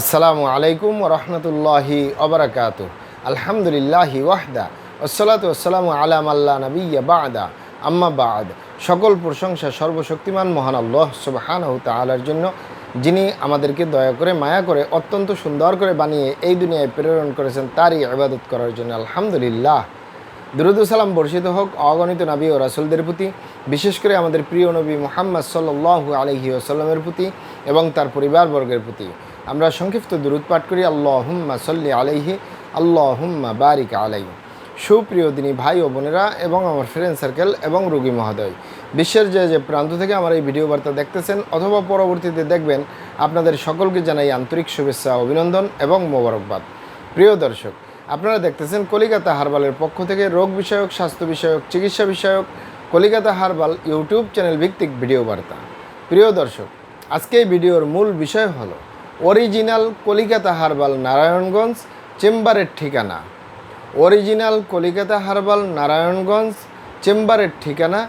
আসসালামু আলাইকুম রহমতুল্লাহি ওবরাকাতু। আলহামদুলিল্লাহি ওয়াহদা ওয়াসসালাতু ওয়াসসালামু আলা মাল্লা নাবিয়্যা বা'দা আম্মা বা'দ। সকল প্রশংসা সর্বশক্তিমান মহান আল্লাহ সুবহানাহু তাআলার জন্য, যিনি আমাদেরকে দয়া করে মায়া করে অত্যন্ত সুন্দর করে বানিয়ে এই দুনিয়ায় প্রেরণ করেছেন তারই ইবাদত করার জন্য। আলহামদুলিল্লাহ। দুরূদ ও সালাম বর্ষিত হোক অগণিত নবী ও রাসূলদের প্রতি, বিশেষ করে আমাদের প্রিয় নবী মুহাম্মদ সাল্লাল্লাহু আলাইহি ওয়াসাল্লামের প্রতি এবং তার পরিবারবর্গের প্রতি। আমরা সংক্ষিপ্ত দুরূদ পাঠ করি। আল্লাহুম্মা সাল্লি আলাইহি, আল্লাহুম্মা বারিক আলাইহি। সুপ্রিয় দিনী ভাই ও বোনেরা এবং আমার ফ্রেন্ড সার্কেল এবং রোগী মহোদয়, বিশ্বের যে প্রান্ত থেকে আমার এই ভিডিও বার্তা দেখতেছেন অথবা পরবর্তীতে দেখবেন, আপনাদের সকলকে জানাই আন্তরিক শুভেচ্ছা, অভিনন্দন এবং মোবারকবাদ। প্রিয় দর্শক, আপনারা দেখতেছেন কলিকাতা হার্বালের পক্ষ থেকে রোগ বিষয়ক, স্বাস্থ্য বিষয়ক, চিকিৎসা বিষয়ক কলিকাতা হার্বাল ইউটিউব চ্যানেল ভিত্তিক ভিডিও বার্তা। প্রিয় দর্শক, আজকে এই ভিডিওর মূল বিষয় হলো অরিজিনাল কলিকাতা হার্বাল নারায়ণগঞ্জ চেম্বারের ঠিকানা। অরিজিনাল কলিকাতা হার্বাল নারায়ণগঞ্জ চেম্বারের ঠিকানা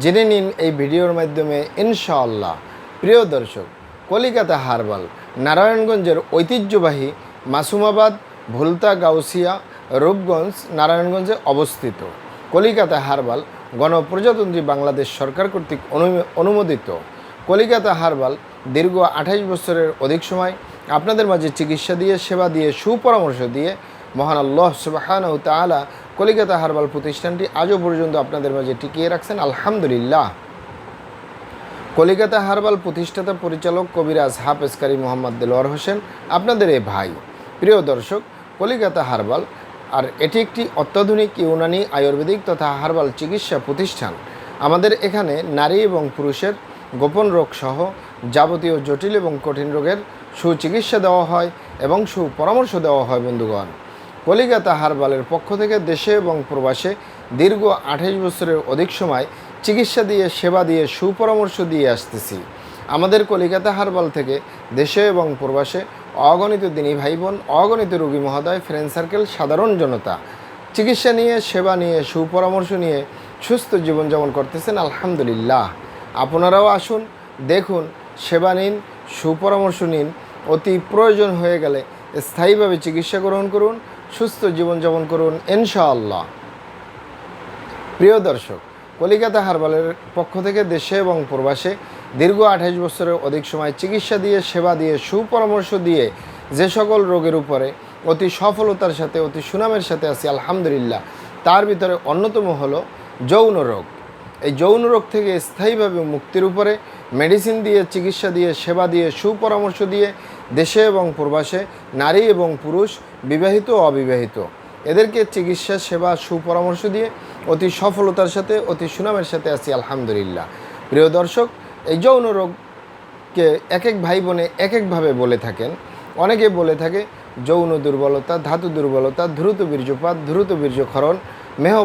জেনে নিন এই ভিডিওর মাধ্যমে ইনশাআল্লাহ। প্রিয় দর্শক, কলিকাতা হার্বাল নারায়ণগঞ্জের ঐতিহ্যবাহী মাসুমাবাদ, ভুলতা, গাউসিয়া, রূপগঞ্জ, নারায়ণগঞ্জে অবস্থিত। কলিকাতা হার্বাল গণপ্রজাতন্ত্রী বাংলাদেশ সরকার কর্তৃক অনুমোদিত। কলিকাতা হার্বাল দীর্ঘ 28 বছরের অধিক সময় আপনাদের মাঝে চিকিৎসা দিয়ে, সেবা দিয়ে, সুপরামর্শ দিয়ে মহান আল্লাহ সুবহানাহু তাআলা কলিকাতা হার্বাল প্রতিষ্ঠানটি আজও পর্যন্ত আপনাদের মাঝে টিকিয়ে রাখছেন। আলহামদুলিল্লাহ। কলিকাতা হার্বাল প্রতিষ্ঠাতা পরিচালক কবিরাজ হাফেজ কারি মোহাম্মদ দেলোয়ার হোসেন, আপনাদের এই ভাই। প্রিয় দর্শক, কলিকাতা হার্বাল আর এটি একটি অত্যাধুনিক ইউনানি আয়ুর্বেদিক তথা হার্বাল চিকিৎসা প্রতিষ্ঠান। আমাদের এখানে নারী এবং পুরুষের গোপন রোগ সহ যাবতীয় জটিল এবং কঠিন রোগের সুচিকিৎসা দেওয়া হয় এবং সুপরামর্শ দেওয়া হয়। বন্ধুগণ, কলিকাতা হার্বালের পক্ষ থেকে দেশে এবং প্রবাসে দীর্ঘ 28 বছরের অধিক সময় চিকিৎসা দিয়ে, সেবা দিয়ে, সুপরামর্শ দিয়ে আসতেছি। আমাদের কলিকাতা হার্বাল থেকে দেশে এবং প্রবাসে অগণিত দিনী ভাই বোন, অগণিত রোগী মহোদয়, ফ্রেন্ড সার্কেল, সাধারণ জনতা চিকিৎসা নিয়ে, সেবা নিয়ে, সুপরামর্শ নিয়ে সুস্থ জীবনযাপন করতেছেন। আলহামদুলিল্লাহ। আপনারাও আসুন, দেখুন, সেবা নিন, সুপরামর্শ নিন। অতি প্রয়োজন হয়ে গেলে স্থায়ীভাবে চিকিৎসা গ্রহণ করুন, সুস্থ জীবনযাপন করুন ইনশাআল্লাহ। প্রিয় দর্শক, কলিকাতা হার্বালের পক্ষ থেকে দেশে এবং প্রবাসে দীর্ঘ 28 বছরের অধিক সময় চিকিৎসা দিয়ে, সেবা দিয়ে, সুপরামর্শ দিয়ে যে সকল রোগের উপরে অতি সফলতার সাথে, অতি সুনামের সাথে আছি আলহামদুলিল্লাহ, তার ভিতরে অন্যতম হলো যৌন রোগ। এই যৌন রোগ থেকে স্থায়ীভাবে মুক্তির উপরে মেডিসিন দিয়ে, চিকিৎসা দিয়ে, সেবা দিয়ে, সুপরামর্শ দিয়ে দেশে এবং প্রবাসে নারী এবং পুরুষ, বিবাহিত ও অবিবাহিত, এদেরকে চিকিৎসা, সেবা, সুপরামর্শ দিয়ে অতি সফলতার সাথে, অতি সুনামের সাথে আছি আলহামদুলিল্লাহ। প্রিয় দর্শক, এই যৌন রোগকে এক এক ভাই বোনে এক একভাবে বলে থাকেন। অনেকে বলে থাকে যৌন দুর্বলতা, ধাতু দুর্বলতা, দ্রুত বীর্যপাত, দ্রুত বীর্যক্ষরণ, মেহ,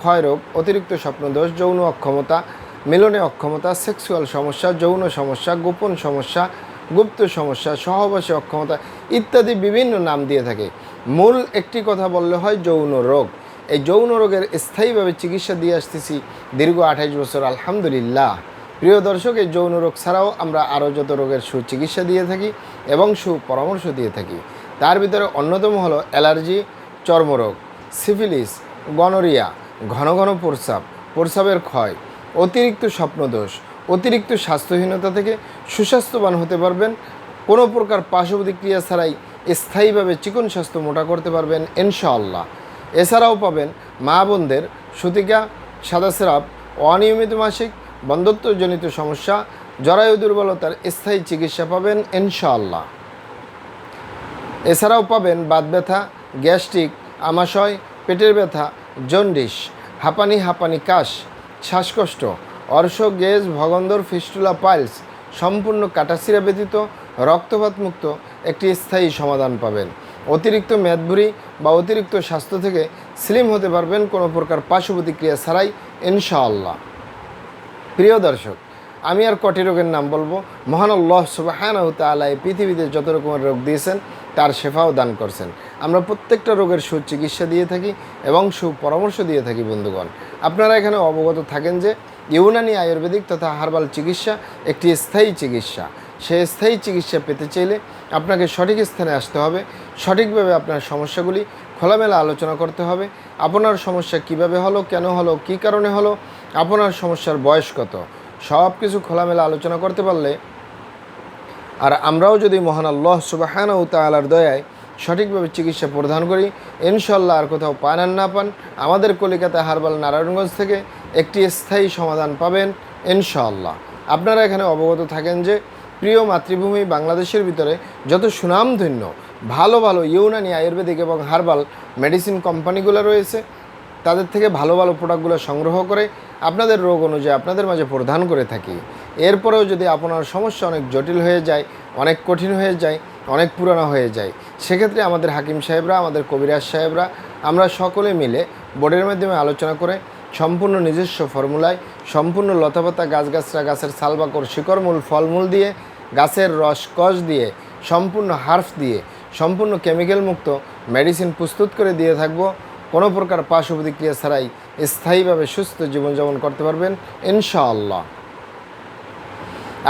ক্ষয় রোগ, অতিরিক্ত স্বপ্নদোষ, যৌন অক্ষমতা, মিলনে অক্ষমতা, সেক্সুয়াল সমস্যা, যৌন সমস্যা, গোপন সমস্যা, গুপ্ত সমস্যা, সহবাসে অক্ষমতা ইত্যাদি বিভিন্ন নাম দিয়ে থাকে। মূল একটি কথা বললে হয় যৌন রোগ। এই যৌন রোগের স্থায়ীভাবে চিকিৎসা দিয়ে আসতেছি দীর্ঘ 28 বছর আলহামদুলিল্লাহ। প্রিয় দর্শক, এই যৌন রোগ ছাড়াও আমরা আরও যত রোগের সুচিকিৎসা দিয়ে থাকি এবং সুপরামর্শ দিয়ে থাকি। তার ভিতরে অন্যতম হলো অ্যালার্জি, চর্মরোগ, সিফিলিস, গনোরিয়া, ঘন ঘন প্রস্রাবের ক্ষয়, অতিরিক্ত স্বপ্নদোষ, অতিরিক্ত স্বাস্থ্যহীনতা থেকে সুস্বাস্থ্যবান হতে পারবেন। কোনো প্রকার পার্শ্ব প্রতিক্রিয়া ছাড়াই স্থায়ীভাবে চিকন স্বাস্থ্য মোটা করতে পারবেন ইনশাআল্লাহ। এছাড়াও পাবেন মা বোনদের সূতিকা, সাদাস্রাব, অনিয়মিত মাসিক, বন্ধ্যত্বজনিত সমস্যা, জরায়ু দুর্বলতার স্থায়ী চিকিৎসা পাবেন ইনশাআল্লাহ। এছাড়াও পাবেন বাত ব্যথা, গ্যাস্ট্রিক, আমাশয়, পেটের ব্যথা, জন্ডিস, হাঁপানি, কাশ, শ্বাসকষ্ট, অর্শ, গেজ, ভগন্দর, ফিস্টুলা, পাইলস সম্পূর্ণ কাটাছিরা ব্যতীত রক্তপাত মুক্ত একটি স্থায়ী সমাধান পাবেন। অতিরিক্ত মেদভুরি বা অতিরিক্ত স্বাস্থ্য থেকে স্লিম হতে পারবেন কোনো প্রকার পার্শ্ব প্রতিক্রিয়া ছাড়াই ইনশাআল্লাহ। প্রিয় দর্শক, আমি আর কটি রোগের নাম বলবো। মহান আল্লাহ সুবহানাহু তাআলা এই পৃথিবীতে যত রকমের রোগ দিয়েছেন তার শেফাও দান করছেন। আমরা প্রত্যেকটা রোগের সুচিকিৎসা দিয়ে থাকি এবং সুপরামর্শ দিয়ে থাকি। বন্ধুগণ, আপনারা এখানে অবগত থাকেন যে ইউনানি আয়ুর্বেদিক তথা হার্বাল চিকিৎসা একটি স্থায়ী চিকিৎসা। সেই স্থায়ী চিকিৎসা পেতে চাইলে আপনাকে সঠিক স্থানে আসতে হবে, সঠিকভাবে আপনার সমস্যাগুলি খোলামেলা আলোচনা করতে হবে। আপনার সমস্যা কিভাবে হলো, কেন হলো, কী কারণে হলো, আপনার সমস্যার বয়স কত, সব কিছু খোলামেলা আলোচনা করতে পারলে, আর আমরাও যদি মহান আল্লাহ সুবহানাহু ওয়া তাআলার দয়ায় সঠিকভাবে চিকিৎসা প্রদান করি, ইনশাল্লাহ আর কোথাও পান আর না পান, আমাদের কলিকাতা হারবাল নারায়ণগঞ্জ থেকে একটি স্থায়ী সমাধান পাবেন ইনশাআল্লাহ। আপনারা এখানে অবগত থাকেন যে প্রিয় মাতৃভূমি বাংলাদেশের ভিতরে যত সুনামধন্য ভালো ভালো ইউনানি আয়ুর্বেদিক এবং হার্বাল মেডিসিন কোম্পানিগুলো রয়েছে, তাদের থেকে ভালো ভালো প্রোডাক্টগুলো সংগ্রহ করে আপনাদের রোগ অনুযায়ী আপনাদের মাঝে প্রদান করে থাকি। এরপরেও যদি আপনার সমস্যা অনেক জটিল হয়ে যায়, অনেক কঠিন হয়ে যায়, অনেক পুরানো হয়ে যায়, সেক্ষেত্রে আমাদের হাকিম সাহেবরা, আমাদের কবিরাজ সাহেবরা, আমরা সকলে মিলে বোর্ডের মাধ্যমে আলোচনা করে সম্পূর্ণ নিজস্ব ফর্মুলায়, সম্পূর্ণ লতাপাতা গাছগাছরা, গাছের ছালবাকড়, শিকড়মূল, ফলমূল দিয়ে, গাছের রস কষ দিয়ে, সম্পূর্ণ হার্ফ দিয়ে, সম্পূর্ণ কেমিক্যাল মুক্ত মেডিসিন প্রস্তুত করে দিয়ে থাকবো। কোনো প্রকার পার্শ্ব প্রতিক্রিয়া ছাড়াই স্থায়ীভাবে সুস্থ জীবনযাপন করতে পারবেন ইনশাআল্লাহ।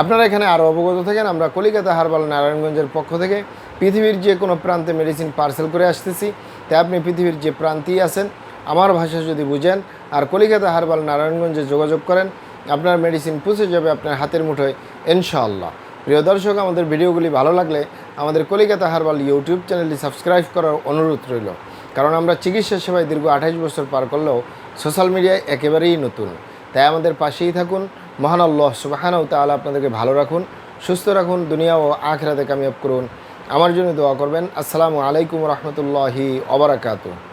আপনারা এখানে আরও অবগত থাকেন, আমরা কলিকাতা হারবাল নারায়ণগঞ্জের পক্ষ থেকে পৃথিবীর যে কোনো প্রান্তে মেডিসিন পার্সেল করে আসতেছি। তাই আপনি পৃথিবীর যে প্রান্তেই আছেন, আমার ভাষা যদি বুঝেন আর কলিকাতা হারবাল নারায়ণগঞ্জে যোগাযোগ করেন, আপনার মেডিসিন পৌঁছে যাবে আপনার হাতের মুঠোয় ইনশাআল্লাহ। প্রিয় দর্শক, আমাদের ভিডিওগুলি ভালো লাগলে আমাদের কলিকাতা হারবাল ইউটিউব চ্যানেলটি সাবস্ক্রাইব করার অনুরোধ রইল, কারণ আমরা চিকিৎসা সেবায় দীর্ঘ 28 বছর পার করলেও সোশ্যাল মিডিয়ায় একেবারেই নতুন। তাই আমাদের পাশেই থাকুন। মহান আল্লাহ সুবহানাহু ওয়া তাআলা আপনাদেরকে ভালো রাখুন, সুস্থ রাখুন, দুনিয়া ও আখিরাতে কামিয়াব করুন। আমার জন্য দোয়া করবেন। আসসালামু আলাইকুম ওয়া রাহমাতুল্লাহি ওয়া বারাকাতুহু।